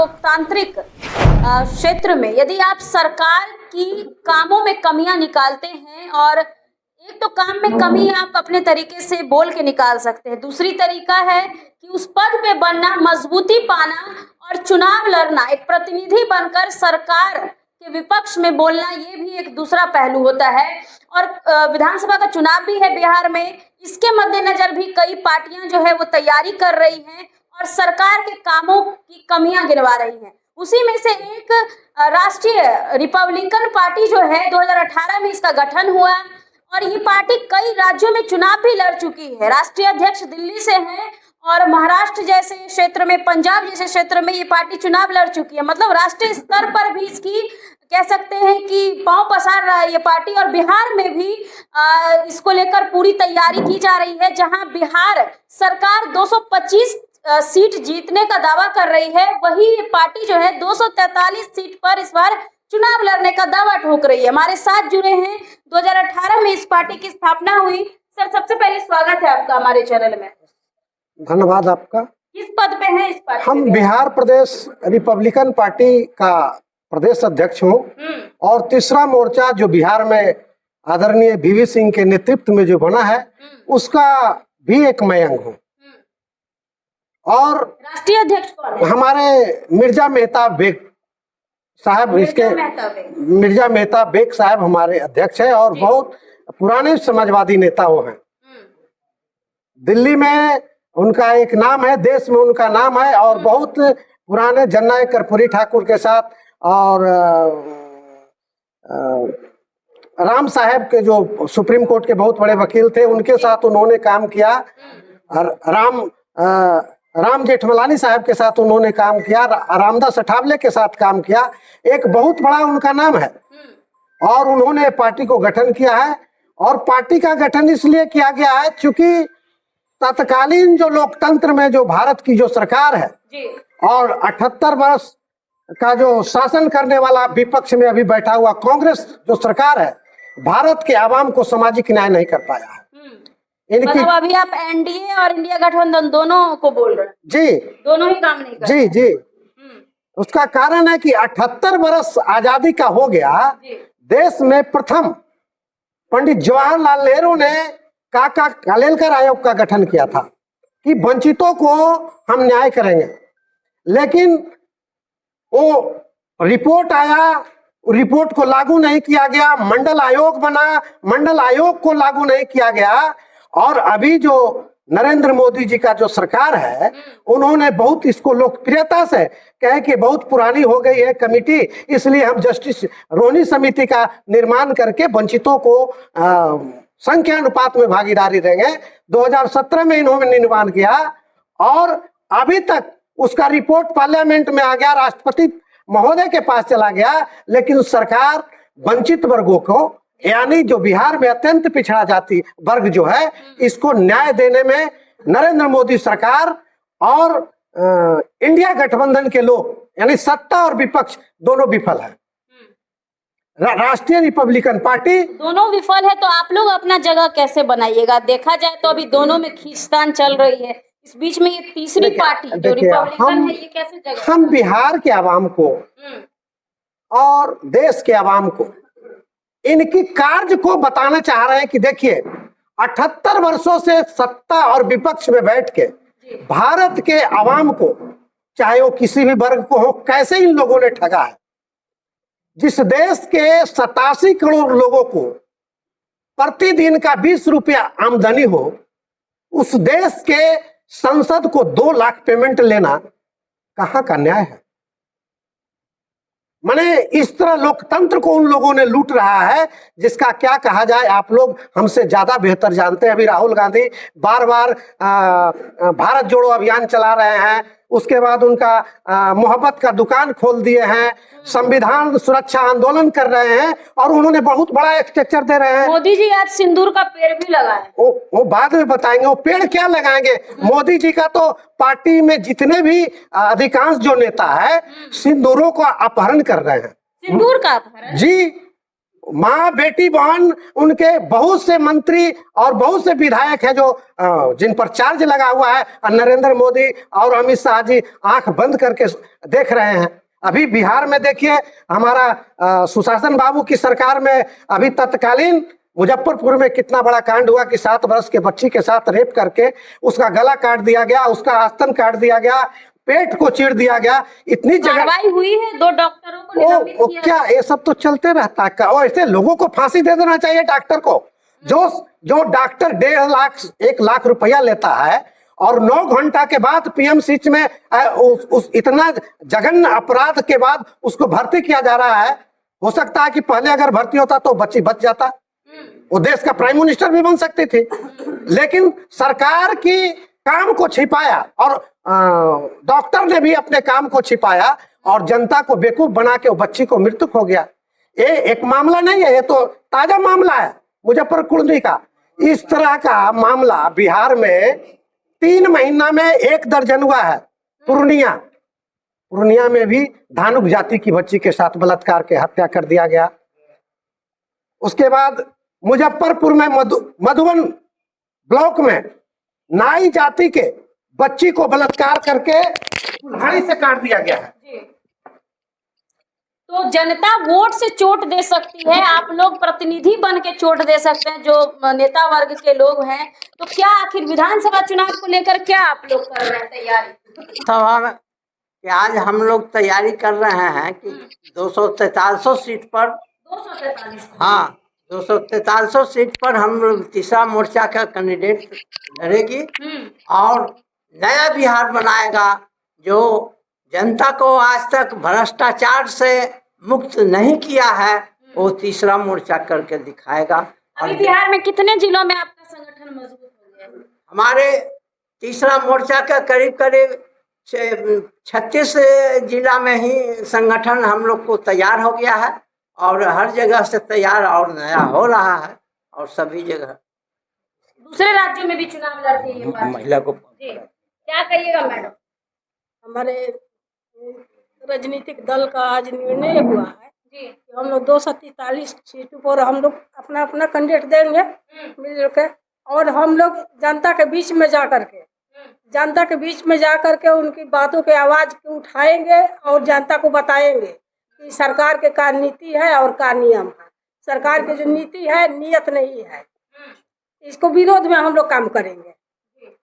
लोकतांत्रिक क्षेत्र में यदि आप सरकार की कामों में कमियां निकालते हैं, और एक तो काम में कमी आप अपने तरीके से बोल के निकाल सकते हैं, दूसरी तरीका है कि उस पद पे बनना, मजबूती पाना और चुनाव लड़ना, एक प्रतिनिधि बनकर सरकार के विपक्ष में बोलना, ये भी एक दूसरा पहलू होता है। और विधानसभा का चुनाव भी है बिहार में, इसके मद्देनजर भी कई पार्टियां जो है वो तैयारी कर रही हैं और सरकार के कामों की कमियां गिनवा रही हैं। उसी में से एक राष्ट्रीय रिपब्लिकन पार्टी जो है 2018 में इसका गठन हुआ और ये पार्टी कई राज्यों में चुनाव भी लड़ चुकी है। राष्ट्रीय अध्यक्ष दिल्ली से हैं और महाराष्ट्र जैसे क्षेत्र में, पंजाब जैसे क्षेत्र में ये पार्टी चुनाव लड़ चुकी है। मतलब राष्ट्रीय स्तर पर भी इसकी कह सकते हैं कि पांव पसार रहा है ये पार्टी, और बिहार में भी इसको लेकर पूरी तैयारी की जा रही है, जहां बिहार सरकार 225 सीट जीतने का दावा कर रही है, वही ये पार्टी जो है 243 सीट पर इस बार चुनाव लड़ने का दावा ठोक रही है। हमारे साथ जुड़े हैं, 2018 में इस पार्टी की स्थापना हुई। सर, सबसे पहले स्वागत है आपका हमारे चैनल में। धन्यवाद आपका। किस पद पे है इस पार्टी? हम बिहार प्रदेश रिपब्लिकन पार्टी का प्रदेश अध्यक्ष हूँ और तीसरा मोर्चा जो बिहार में आदरणीय वीवी सिंह के नेतृत्व में जो बना है उसका भी एक मैं अंग हूँ। और राष्ट्रीय अध्यक्ष कौन है? हमारे मिर्जा मेहता बेग साहब, इसके मिर्जा मेहता बेग साहब हमारे अध्यक्ष है और बहुत पुराने समाजवादी नेता वो हैं। दिल्ली में उनका एक नाम है, देश में उनका नाम है, और बहुत पुराने जननायक कर्पूरी ठाकुर के साथ और राम साहब के जो सुप्रीम कोर्ट के बहुत बड़े वकील थे, उनके साथ उन्होंने काम किया। राम जेठमलानी साहब के साथ उन्होंने काम किया, रामदास अठावले के साथ काम किया। एक बहुत बड़ा उनका नाम है और उन्होंने पार्टी को गठन किया है। और पार्टी का गठन इसलिए किया गया है क्योंकि तत्कालीन जो लोकतंत्र में जो भारत की जो सरकार है और 78 वर्ष का जो शासन करने वाला विपक्ष में अभी बैठा हुआ कांग्रेस जो सरकार है, भारत के आवाम को सामाजिक न्याय नहीं कर पाया है। मतलब अभी आप एनडीए और इंडिया गठबंधन दोनों को बोल रहे हैं? जी, दोनों ही काम नहीं कर जी जी। उसका कारण है कि 78 वर्ष आजादी का हो गया, देश में प्रथम पंडित जवाहरलाल नेहरू ने काका कालेलकर आयोग का गठन किया था कि वंचितों को हम न्याय करेंगे। लेकिन वो रिपोर्ट आया, रिपोर्ट को लागू नहीं किया गया, मंडल आयोग बना, मंडल आयोग को लागू नहीं किया गया। और अभी जो नरेंद्र मोदी जी का जो सरकार है, उन्होंने बहुत इसको लोकप्रियता से कहे कि बहुत पुरानी हो गई है कमिटी, इसलिए हम जस्टिस रोहिणी समिति का निर्माण करके वंचितों को संख्या अनुपात में भागीदारी देंगे। 2017 में इन्होंने निर्माण किया और अभी तक उसका रिपोर्ट पार्लियामेंट में आ गया, राष्ट्रपति महोदय के पास चला गया, लेकिन सरकार वंचित वर्गों को, यानी जो बिहार में अत्यंत पिछड़ा जाति वर्ग जो है, इसको न्याय देने में नरेंद्र मोदी सरकार और इंडिया गठबंधन के लोग, यानी सत्ता और विपक्ष दोनों विफल है। राष्ट्रीय रिपब्लिकन पार्टी दोनों विफल है, तो आप लोग अपना जगह कैसे बनाइएगा? देखा जाए तो अभी दोनों में खींचतान चल रही है, इस बीच में ये तीसरी पार्टी जो रिपब्लिकन है, ये कैसे जगह? हम बिहार के आवाम को और देश के आवाम को इनकी कार्य को बताना चाह रहे हैं कि देखिए, 78 वर्षों से सत्ता और विपक्ष में बैठ के भारत के आवाम को, चाहे वो किसी भी वर्ग को हो, कैसे इन लोगों ने ठगा है। जिस देश के 87 करोड़ लोगों को प्रतिदिन का 20 रुपया आमदनी हो, उस देश के संसद को 2 लाख पेमेंट लेना कहाँ का न्याय है? माने इस तरह लोकतंत्र को उन लोगों ने लूट रहा है, जिसका क्या कहा जाए, आप लोग हमसे ज्यादा बेहतर जानते हैं। अभी राहुल गांधी बार बार भारत जोड़ो अभियान चला रहे हैं, उसके बाद उनका मोहब्बत का दुकान खोल दिए हैं, संविधान सुरक्षा आंदोलन कर रहे हैं और उन्होंने बहुत बड़ा स्ट्रक्चर दे रहे हैं। मोदी जी आज सिंदूर का पेड़ भी लगाए, वो बाद में बताएंगे वो पेड़ क्या लगाएंगे। मोदी जी का तो पार्टी में जितने भी अधिकांश जो नेता है, सिंदूरों का अपहरण कर रहे हैं। सिंदूर का अपहरण? जी, माँ बेटी बहन उनके बहुत से मंत्री और बहुत से विधायक है जो जिन पर चार्ज लगा हुआ है, और नरेंद्र मोदी और अमित शाह जी आंख बंद करके देख रहे हैं। अभी बिहार में देखिए, हमारा सुशासन बाबू की सरकार में अभी तत्कालीन मुजफ्फरपुर में कितना बड़ा कांड हुआ कि 7 वर्ष के बच्ची के साथ रेप करके उसका गला काट दिया गया, उसका आस्तन काट दिया गया, पेट को चीर दिया गया। इतनी जगह कार्रवाई हुई है, 2 डॉक्टरों को निलंबित किया क्या ये सब तो चलते रहता है। और ऐसे लोगों को फांसी दे देना चाहिए डॉक्टर को। जो डॉक्टर 1.5 लाख 1 लाख रुपया लेता है और 9 घंटा के बाद पीएमसीएच में उस इतना जघन्य अपराध के बाद उसको भर्ती किया जा रहा है। हो सकता है कि पहले अगर भर्ती होता तो बच्ची बच जाता, वो देश का प्राइम मिनिस्टर भी बन सकती थी। लेकिन सरकार की काम को छिपाया और डॉक्टर ने भी अपने काम को छिपाया और जनता को बेवकूफ बना के वो बच्ची को मृत्यु हो गया। ये एक मामला नहीं है, ये तो ताजा मामला है मुजफ्फरपुर का। इस तरह का मामला बिहार में 3 महीना में 1 दर्जन हुआ है। पूर्णिया में भी धानुक जाति की बच्ची के साथ बलात्कार के हत्या कर दिया गया। उसके बाद मुजफ्फरपुर में मधुबन ब्लॉक में नाई जाति के बच्ची को बलात्कार करके कुल्हाड़ी से काट दिया गया है। तो जनता वोट से चोट दे सकती है, आप लोग प्रतिनिधि बन के चोट दे सकते हैं जो नेता वर्ग के लोग हैं। तो क्या आखिर विधानसभा चुनाव को लेकर क्या आप लोग कर रहे हैं तैयारी? तो आज हम लोग तैयारी कर रहे हैं कि 243 सीट पर 243 हाँ 243 सीट पर हम लोग तीसरा मोर्चा का कैंडिडेट लड़ेगी और नया बिहार बनाएगा जो जनता को आज तक भ्रष्टाचार से मुक्त नहीं किया है, वो तीसरा मोर्चा करके दिखाएगा। अभी बिहार में कितने जिलों में आपका संगठन मजबूत हो गया है? हमारे तीसरा मोर्चा का करीब 36 जिला में ही संगठन हम लोग को तैयार हो गया है और हर जगह से तैयार और नया हो रहा है और सभी जगह। दूसरे राज्यों में भी चुनाव लड़ती है ये पार्टी। महिला को जी, क्या कहिएगा मैडम? हमारे राजनीतिक दल का आज निर्णय हुआ है जी, कि हम लोग 243 सीटों पर हम लोग अपना अपना कैंडिडेट देंगे मिल के, और हम लोग जनता के बीच में जा करके उनकी बातों के आवाज को उठाएंगे और जनता को बताएंगे कि सरकार के क्या नीति है और क्या नियम है। सरकार की जो नीति है नियत नहीं है, इसको विरोध में हम लोग काम करेंगे।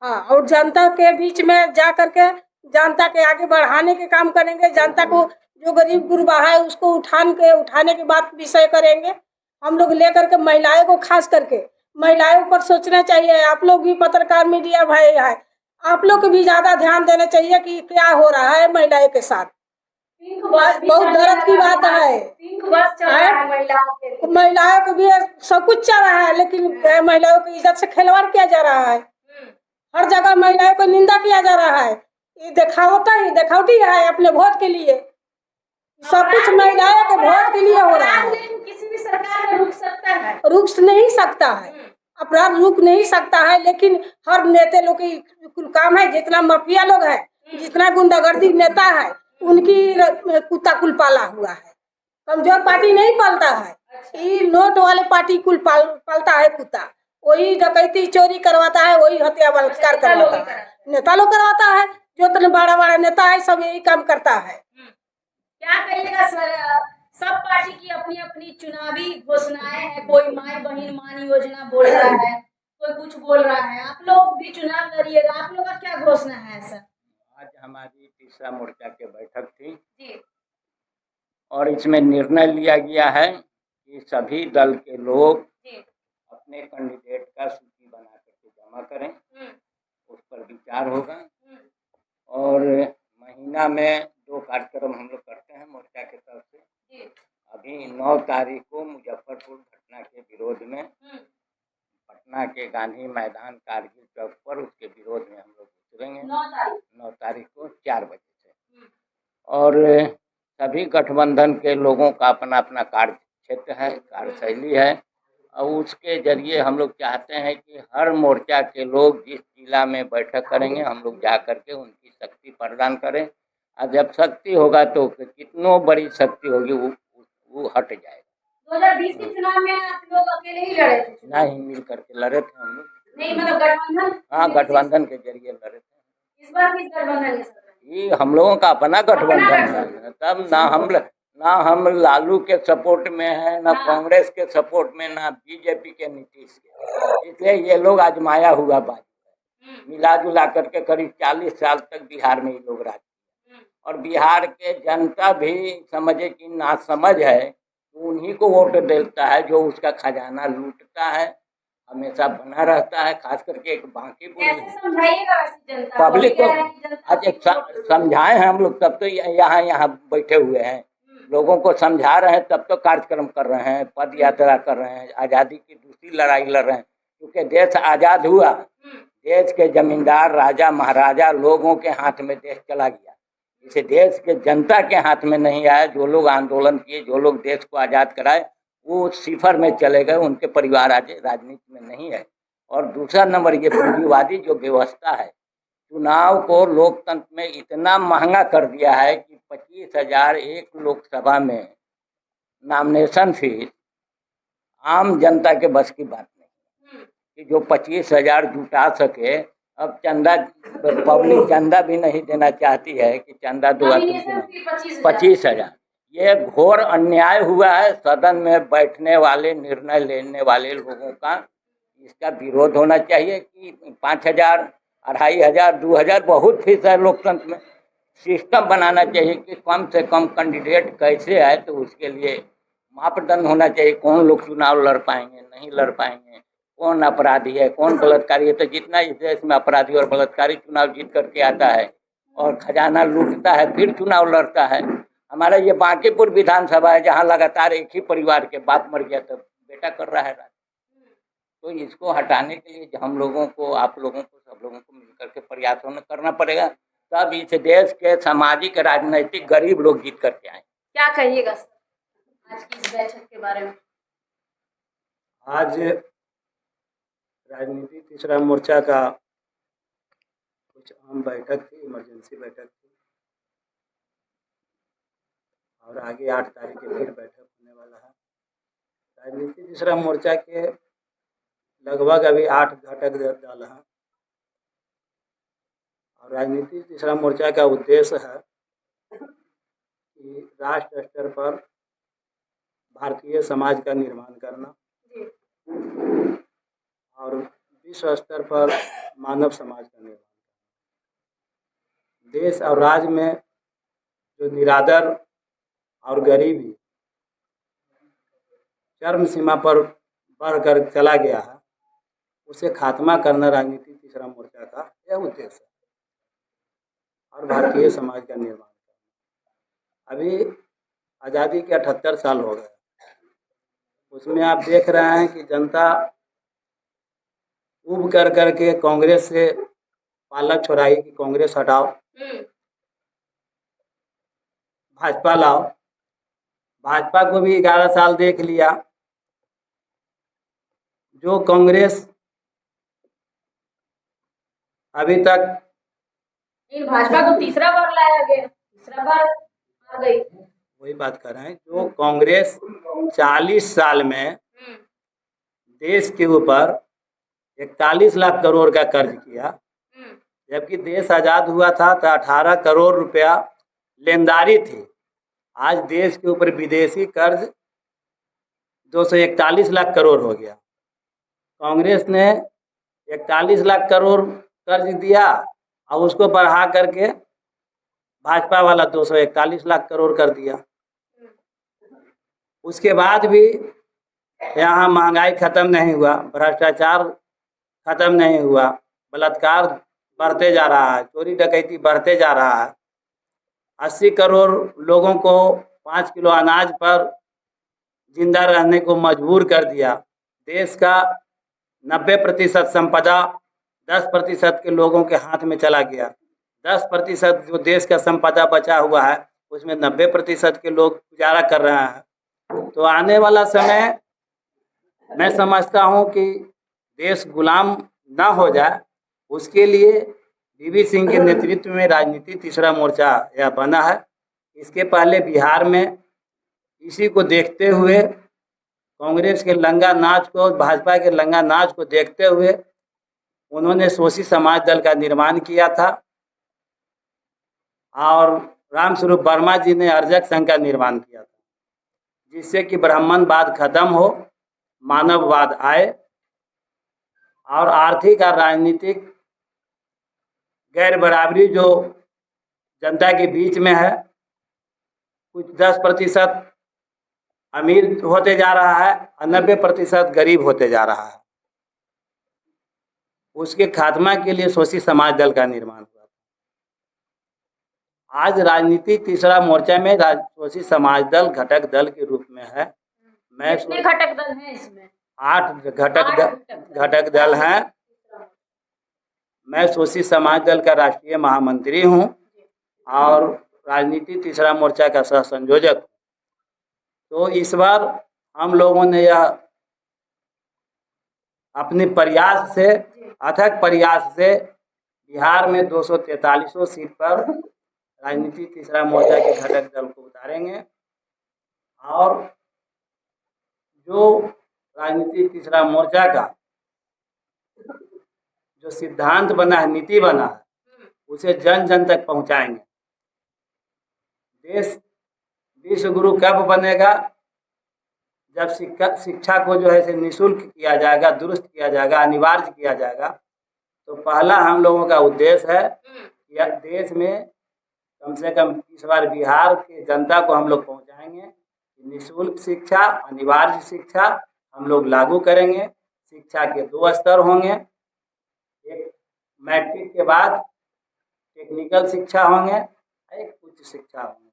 हाँ, और जनता के बीच में जा करके जनता के आगे बढ़ाने के काम करेंगे। जनता को जो गरीब गुरबा है उसको उठाने के बाद विषय करेंगे हम लोग लेकर के। महिलाओं को खास करके महिलाओं पर सोचना चाहिए। आप लोग भी पत्रकार मीडिया भाई है, आप लोग को भी ज्यादा ध्यान देना चाहिए कि क्या हो रहा है महिलाओं के साथ। बहुत दर्द की बात है। महिलाओं को भी सब कुछ चल रहा है, लेकिन महिलाओं की इज्जत से खिलवाड़ किया जा रहा है। हर जगह महिलाओं को निंदा किया जा रहा है। ये दिखावटी है अपने वोट के लिए। सब कुछ महिलाओं के वोट के लिए हो रहा है। किसी भी सरकार में रुक सकता है? रुक नहीं सकता है, अपराध रुक नहीं सकता है, लेकिन हर नेता लोग की कुल काम है। जितना माफिया लोग है, जितना गुंडागर्दी नेता है, उनकी कुत्ता कुल पाला हुआ है। कमजोर पार्टी नहीं पालता है, ये नोट वाले पार्टी कुल पालता है कुत्ता। वही डकैती चोरी करवाता है, वही हत्या बलात्कार करवाता है, नेता लोग करवाता है। जो इतने बड़ा नेता है सब यही काम करता है। क्या कहिएगा सर? सब पार्टी की अपनी अपनी चुनावी घोषणाएं हैं। कोई माई बहन मान योजना बोल रहा है, कोई कुछ बोल रहा है। आप लोग भी चुनाव लड़िएगा, आप लोग का क्या घोषणा है सर? आज हमारी तीसरा मोर्चा की बैठक थी जी, और इसमें निर्णय लिया गया है कि सभी दल के लोग जी, अपने कैंडिडेट का सूची बना करके जमा करें, उस पर विचार होगा। और महीना में 2 कार्यक्रम हम लोग करते हैं मोर्चा की तरफ से। जी, अभी 9 तारीख को मुजफ्फरपुर घटना के विरोध में पटना के गांधी मैदान कारगिल चौक पर उसके विरोध में हम लोग उतरेंगे 9 तारीख को 4 बजे से। और सभी गठबंधन के लोगों का अपना अपना कार्य क्षेत्र है, कार्यशैली है, और उसके जरिए हम लोग चाहते हैं कि हर मोर्चा के लोग जिस जिला में बैठक करेंगे हम लोग जा करके उनकी शक्ति प्रदान करें। और जब शक्ति होगा तो कितनों बड़ी शक्ति होगी वो हट जाएगा। 2020 के चुनाव में आप लोग अकेले ही लड़े थे? नहीं, मिल करके लड़े थे हम लोग। नहीं मतलब गठबंधन? हाँ, गठबंधन के जरिए लड़े थे। इस बार किस गठबंधन के साथ? ये हम लोगों का अपना गठबंधन है, तब ना हम लालू के सपोर्ट में है, ना कांग्रेस के सपोर्ट में, ना बीजेपी के नीतीश के। इसलिए ये लोग आजमाया हुआ बात है। मिला जुला करके करीब 40 साल तक बिहार में ये लोग राज किए, और बिहार के जनता भी समझे कि नासमझ है, तो उन्हीं को वोट देता है जो उसका खजाना लूटता है, हमेशा बना रहता है। खास करके एक बांकीपुर कैसे समझाइएगा वैसे जनता को? पब्लिक को कह रहे हैं कि जनता आज समझाए हैं हम लोग, तब तो यहाँ बैठे हुए हैं, लोगों को समझा रहे हैं, तब तो कार्यक्रम कर रहे हैं, पद यात्रा कर रहे हैं, आज़ादी की दूसरी लड़ाई लड़ रहे हैं। क्योंकि देश आज़ाद हुआ, देश के जमींदार राजा महाराजा लोगों के हाथ में देश चला गया, इसे देश के जनता के हाथ में नहीं आया। जो लोग आंदोलन किए, जो लोग देश को आज़ाद कराए, वो सिफर में चले गए, उनके परिवार आज राजनीति में नहीं है। और दूसरा नंबर ये पूंजीवादी जो व्यवस्था है, चुनाव को लोकतंत्र में इतना महंगा कर दिया है कि 25,000 एक लोकसभा में नॉमिनेशन फीस आम जनता के बस की बात नहीं कि जो 25,000 जुटा सके। अब चंदा, पब्लिक चंदा भी नहीं देना चाहती है कि चंदा दो, 25,000। ये घोर अन्याय हुआ है। सदन में बैठने वाले, निर्णय लेने वाले लोगों का इसका विरोध होना चाहिए कि 5,000, 2,500, 2,000 बहुत फीस है लोकतंत्र में। सिस्टम बनाना चाहिए कि कम से कम कैंडिडेट कैसे आए, तो उसके लिए मापदंड होना चाहिए। कौन लोग चुनाव लड़ पाएंगे, नहीं लड़ पाएंगे, कौन अपराधी है, कौन बलात्कारी है। तो जितना इस देश में अपराधी और बलात्कारी चुनाव जीत करके आता है और खजाना लूटता है, फिर चुनाव लड़ता है। हमारा ये बांकीपुर विधानसभा है, जहाँ लगातार एक ही परिवार के बाप मर गया तो बेटा कर रहा है राज। तो इसको हटाने के लिए हम लोगों को, आप लोगों को, सब लोगों को मिलकर के प्रयास करना पड़ेगा, तब इस देश के सामाजिक राजनीतिक गरीब लोग जीत करके आए। क्या कहिएगा सर आज की इस बैठक के बारे में? आज राजनीति तीसरा मोर्चा का कुछ अहम बैठक थी, इमरजेंसी बैठक थी, और आगे 8 तारीख के फिर बैठक होने वाला है। राजनीति तीसरा मोर्चा के लगभग अभी 8 घटक दल हैं, और राजनीति तीसरा मोर्चा का उद्देश्य है कि राष्ट्र स्तर पर भारतीय समाज का निर्माण करना और विश्व स्तर पर मानव समाज का निर्माण करना। देश और राज्य में जो निरादर और गरीबी चरम सीमा पर बढ़कर चला गया है, उसे खात्मा करना राजनीति तीसरा मोर्चा का यह उद्देश्य है, और भारतीय समाज का निर्माण करना। अभी आज़ादी के 78 साल हो गए, उसमें आप देख रहे हैं कि जनता उब कर के कांग्रेस से पालक छोड़ाई कि कांग्रेस हटाओ, भाजपा लाओ। भाजपा को भी 11 साल देख लिया, जो कांग्रेस अभी तक, भाजपा को तीसरा बार लाया गया, तीसरा बार आ गई। वही बात कर रहे हैं, जो कांग्रेस 40 साल में देश के ऊपर 41 लाख करोड़ का कर्ज किया, जबकि देश आज़ाद हुआ था तो 18 करोड़ रुपया लेनदारी थी। आज देश के ऊपर विदेशी कर्ज 241 लाख करोड़ हो गया। कांग्रेस ने 41 लाख करोड़ कर्ज दिया और उसको बढ़ा करके भाजपा वाला 241 लाख करोड़ कर दिया। उसके बाद भी यहाँ महंगाई ख़त्म नहीं हुआ, भ्रष्टाचार ख़त्म नहीं हुआ, बलात्कार बढ़ते जा रहा है, चोरी डकैती बढ़ते जा रहा है। 80 करोड़ लोगों को 5 किलो अनाज पर जिंदा रहने को मजबूर कर दिया। देश का 90% संपदा 10% के लोगों के हाथ में चला गया। 10% जो देश का संपदा बचा हुआ है, उसमें 90% के लोग गुजारा कर रहे हैं। तो आने वाला समय मैं समझता हूं कि देश गुलाम ना हो जाए, उसके लिए वीपी सिंह के नेतृत्व में राजनीति तीसरा मोर्चा यह बना है। इसके पहले बिहार में इसी को देखते हुए कांग्रेस के लंगा नाच को, भाजपा के लंगा नाच को देखते हुए उन्होंने शोषित समाज दल का निर्माण किया था और रामस्वरूप वर्मा जी ने अर्जक संघ का निर्माण किया था, जिससे कि ब्राह्मणवाद खत्म हो, मानववाद आए और आर्थिक और राजनीतिक गैर बराबरी जो जनता के बीच में है, कुछ 10% अमीर होते जा रहा है और 90% गरीब होते जा रहा है, उसके खात्मा के लिए शोषित समाज दल का निर्माण हुआ। आज राजनीति तीसरा मोर्चा में शोषित समाज दल घटक दल के रूप में है। मैं कितने घटक दल हैं इसमें? 8 घटक दल हैं। मैं शोषित समाज दल का राष्ट्रीय महामंत्री हूं और राजनीति तीसरा मोर्चा का सह संयोजक। तो इस बार हम लोगों ने यह अपने प्रयास से, अथक प्रयास से बिहार में 243 सीट पर राजनीति तीसरा मोर्चा के घटक दल को उतारेंगे और जो राजनीति तीसरा मोर्चा का जो सिद्धांत बना है, नीति बना है, उसे जन जन तक पहुंचाएंगे। देश विश्व गुरु कब बनेगा? जब शिक्षा को जो है से निःशुल्क किया जाएगा, दुरुस्त किया जाएगा, अनिवार्य किया जाएगा। तो पहला हम लोगों का उद्देश्य है कि देश में कम से कम इस बार बिहार के जनता को हम लोग पहुंचाएंगे। निःशुल्क शिक्षा, अनिवार्य शिक्षा हम लोग लागू करेंगे। शिक्षा के 2 स्तर होंगे, एक मैट्रिक के बाद टेक्निकल शिक्षा होंगे, एक उच्च शिक्षा होंगे।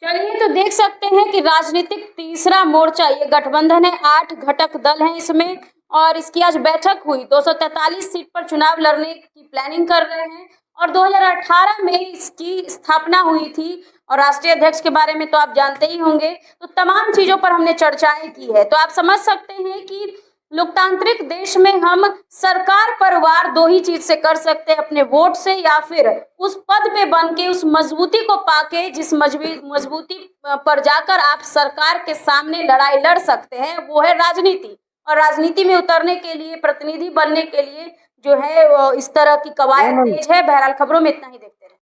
चलिए, तो देख सकते हैं कि राजनीतिक तीसरा मोर्चा, ये गठबंधन है, 8 घटक दल हैं इसमें और इसकी आज बैठक हुई। 243 सीट पर चुनाव लड़ने की प्लानिंग कर रहे हैं और 2018 में इसकी स्थापना हुई थी और राष्ट्रीय अध्यक्ष के बारे में तो आप जानते ही होंगे। तो तमाम चीजों पर हमने चर्चाएं की है। तो आप समझ सकते हैं कि लोकतांत्रिक देश में हम सरकार पर वार 2 ही चीज से कर सकते हैं, अपने वोट से या फिर उस पद पे बन के, उस मजबूती को पाके, जिस मजबूती पर जाकर आप सरकार के सामने लड़ाई लड़ सकते हैं, वो है राजनीति। और राजनीति में उतरने के लिए, प्रतिनिधि बनने के लिए जो है इस तरह की कवायद तेज है। बहरहाल खबरों में इतना ही देखते हैं।